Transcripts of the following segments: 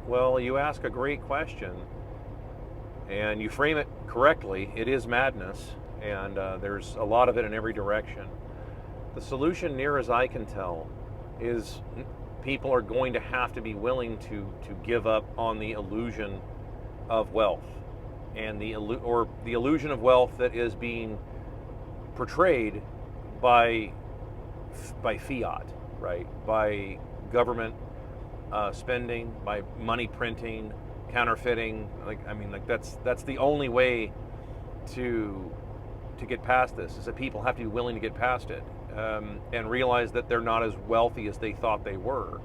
Well, you ask a great question, and you frame it correctly. It is madness, and there's a lot of it in every direction. The solution, near as I can tell, is people are going to have to be willing to give up on the illusion of wealth, and the illusion of wealth that is being portrayed by fiat, right? By government spending, by money printing, counterfeiting. Like that's the only way to get past this. Is that people have to be willing to get past it, and realize that they're not as wealthy as they thought they were.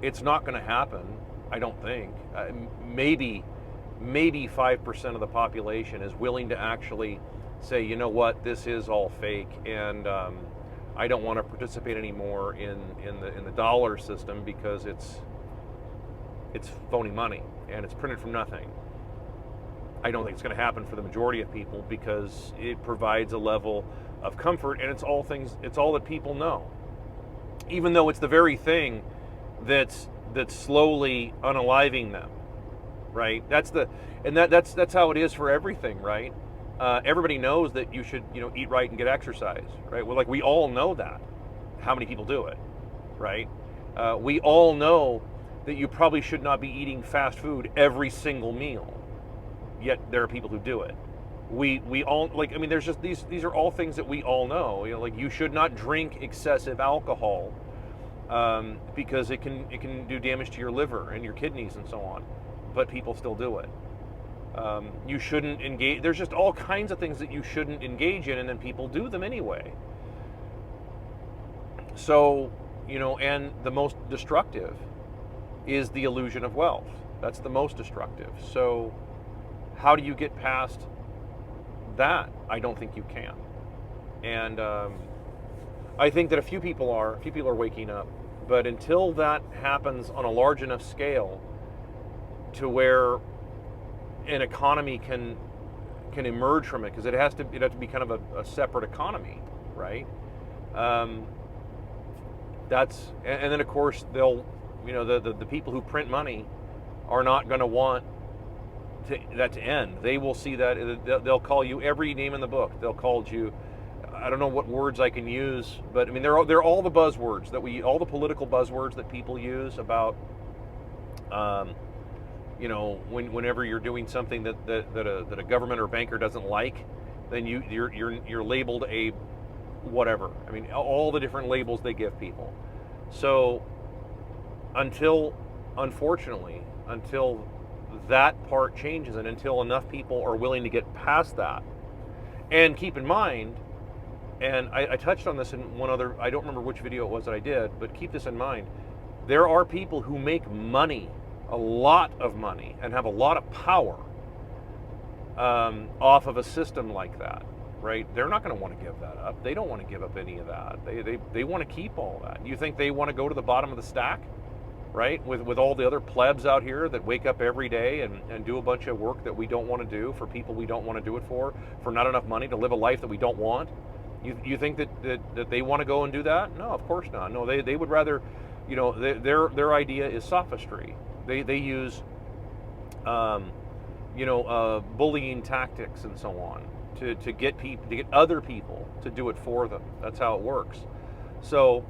It's not going to happen. I don't think. Maybe 5% of the population is willing to actually say, you know what, this is all fake, and I don't want to participate anymore in the dollar system because it's phony money and it's printed from nothing. I don't think it's going to happen for the majority of people because it provides a level of comfort, and it's all that people know. Even though it's the very thing that's slowly unaliving them, right? That's how it is for everything, right? Everybody knows that you should, eat right and get exercise, right? Well, like, we all know that. How many people do it, right? We all know that you probably should not be eating fast food every single meal. Yet there are people who do it. We all, there's just these are all things that we all know. Like, you should not drink excessive alcohol because it can do damage to your liver and your kidneys and so on. But people still do it. You shouldn't engage. There's just all kinds of things that you shouldn't engage in, and then people do them anyway. So, and the most destructive is the illusion of wealth. That's the most destructive. So, how do you get past that? I don't think you can. And I think that a few people are waking up. But until that happens on a large enough scale to where an economy can emerge from it, because it has to be kind of a separate economy, right? That's, and then of course they'll, the people who print money are not going to want that to end. They will see that they'll call you every name in the book. They'll call you, I don't know what words I can use, but I mean they're all the buzzwords all the political buzzwords that people use about, whenever you're doing something that a government or banker doesn't like, then you're labeled a whatever. I mean, all the different labels they give people. So unfortunately, until that part changes, and until enough people are willing to get past that, and keep in mind, and I touched on this in one other, I don't remember which video it was that I did, but keep this in mind. There are people who make money, a lot of money, and have a lot of power off of a system like that, right? They're not going to want to give that up. They don't want to give up any of that. They want to keep all that. You think they want to go to the bottom of the stack, right? With all the other plebs out here that wake up every day and do a bunch of work that we don't want to do for people we don't want to do it for not enough money to live a life that we don't want. You think that they want to go and do that? No, of course not. No, they would rather, their idea is sophistry. They use, bullying tactics and so on to get other people to do it for them. That's how it works. So,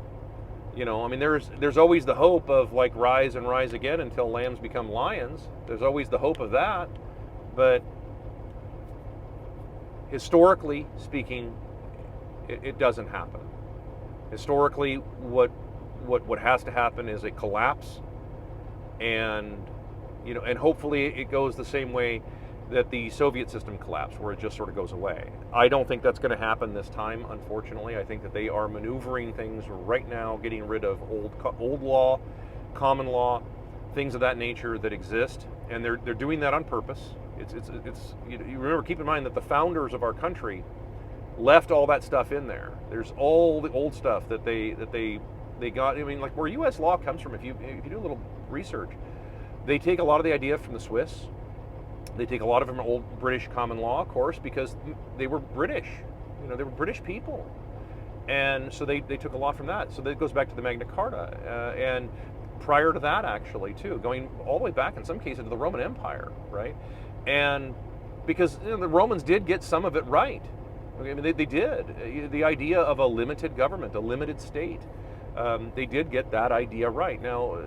there's always the hope of, like, rise and rise again until lambs become lions. There's always the hope of that, but historically speaking, it doesn't happen. Historically, what has to happen is a collapse, and hopefully it goes the same way that the Soviet system collapsed, where it just sort of goes away. I don't think that's going to happen this time, unfortunately. I think that they are maneuvering things right now, getting rid of old law, common law, things of that nature that exist, and they're doing that on purpose. It's you remember, keep in mind that the founders of our country left all that stuff in there. There's all the old stuff that they got. I mean, like, where U.S. law comes from, if you do a little research, they take a lot of the idea from the Swiss. They take a lot of them from old British common law, of course, because they were British. They were British people, and so they took a lot from that. So that goes back to the Magna Carta, and prior to that, actually, too, going all the way back in some cases to the Roman Empire, right? And because the Romans did get some of it right. Okay, I mean, they did. The idea of a limited government, a limited state, they did get that idea right. Now,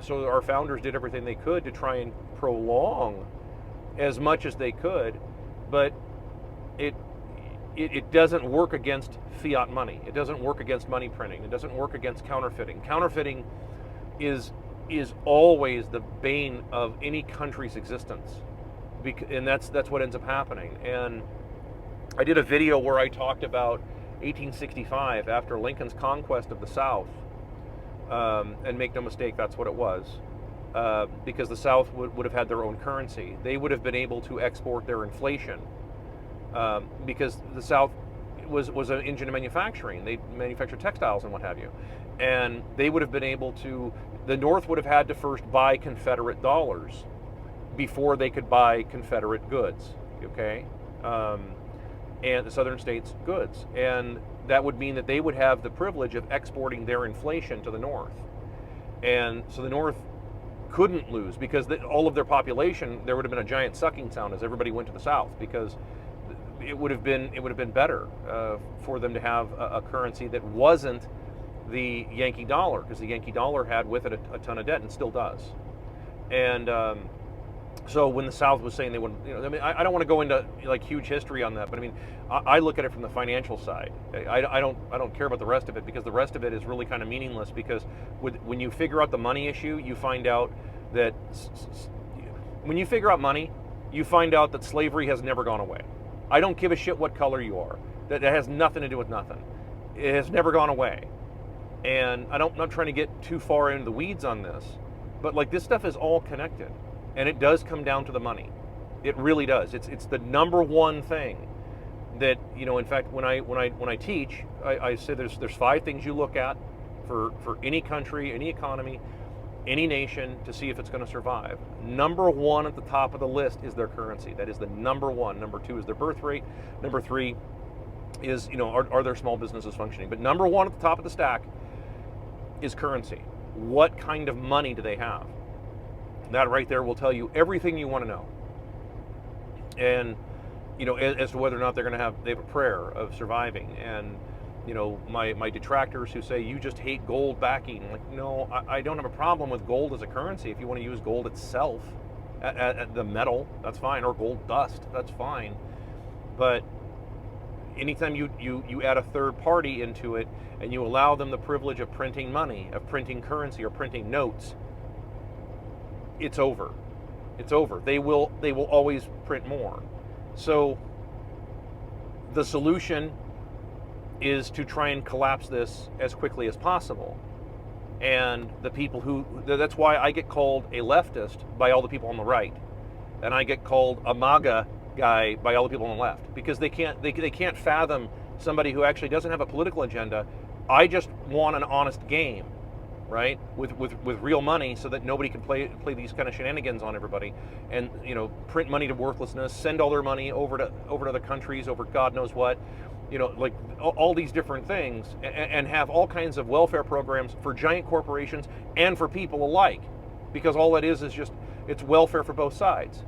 so our founders did everything they could to try and prolong as much as they could, but it doesn't work against fiat money. It doesn't work against money printing. It doesn't work against counterfeiting. Counterfeiting is always the bane of any country's existence, and that's what ends up happening. And I did a video where I talked about 1865, after Lincoln's conquest of the South, and make no mistake, that's what it was, because the South would have had their own currency. They would have been able to export their inflation, because the South was an engine of manufacturing. They manufactured textiles and what have you. And they would have been able to, the North would have had to first buy Confederate dollars before they could buy Confederate goods, okay? And the Southern states' goods. And that would mean that they would have the privilege of exporting their inflation to the North. And so the North couldn't lose, because all of their population, there would have been a giant sucking sound as everybody went to the South, because it would have been better for them to have a currency that wasn't the Yankee dollar, because the Yankee dollar had with it a ton of debt and still does. And so when the South was saying they would, I mean, I don't want to go into like huge history on that, but I mean, I look at it from the financial side. I don't care about the rest of it, because the rest of it is really kind of meaningless, because when you figure out the money issue, you find out that when you figure out money, you find out that slavery has never gone away. I don't give a shit what color you are. That has nothing to do with nothing. It has never gone away. And I'm not trying to get too far into the weeds on this, but like, this stuff is all connected, and it does come down to the money. It really does. It's the number one thing that, in fact, when I teach, I say there's 5 things you look at for any country, any economy, any nation, to see if it's going to survive. Number 1 at the top of the list is their currency. That is the number 1. Number 2 is their birth rate. Number 3 is, are their small businesses functioning? But number 1 at the top of the stack is currency. What kind of money do they have? That right there will tell you everything you want to know. And, as to whether or not they have a prayer of surviving. And, my detractors who say you just hate gold backing, like, no, I don't have a problem with gold as a currency. If you want to use gold itself, at the metal, that's fine, or gold dust, that's fine. But anytime you add a third party into it, and you allow them the privilege of printing money, of printing currency, or printing notes, it's over. It's over. They will always print more. So the solution is to try and collapse this as quickly as possible. And the people that's why I get called a leftist by all the people on the right, and I get called a MAGA guy by all the people on the left, because they can't fathom somebody who actually doesn't have a political agenda. I just want an honest game, right? With real money, so that nobody can play these kind of shenanigans on everybody, and print money to worthlessness, send all their money over to other countries, over God knows what, like all these different things, and have all kinds of welfare programs for giant corporations and for people alike, because all that is just, it's welfare for both sides.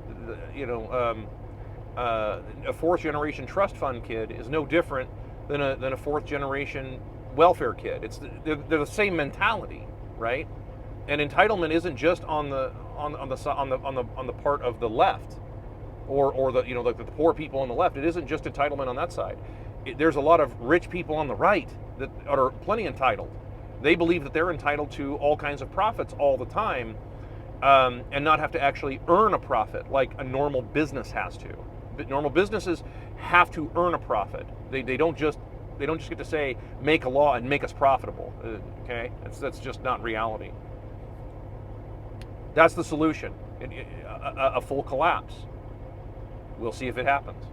A 4th generation trust fund kid is no different than a 4th generation welfare kid. They're the same mentality, right? And entitlement isn't just on the part of the left, or the poor people on the left. It isn't just entitlement on that side. There's a lot of rich people on the right that are plenty entitled. They believe that they're entitled to all kinds of profits all the time, and not have to actually earn a profit like a normal business has to. But normal businesses have to earn a profit. They don't just get to say, make a law and make us profitable. Okay, that's just not reality. That's the solution. A full collapse. We'll see if it happens.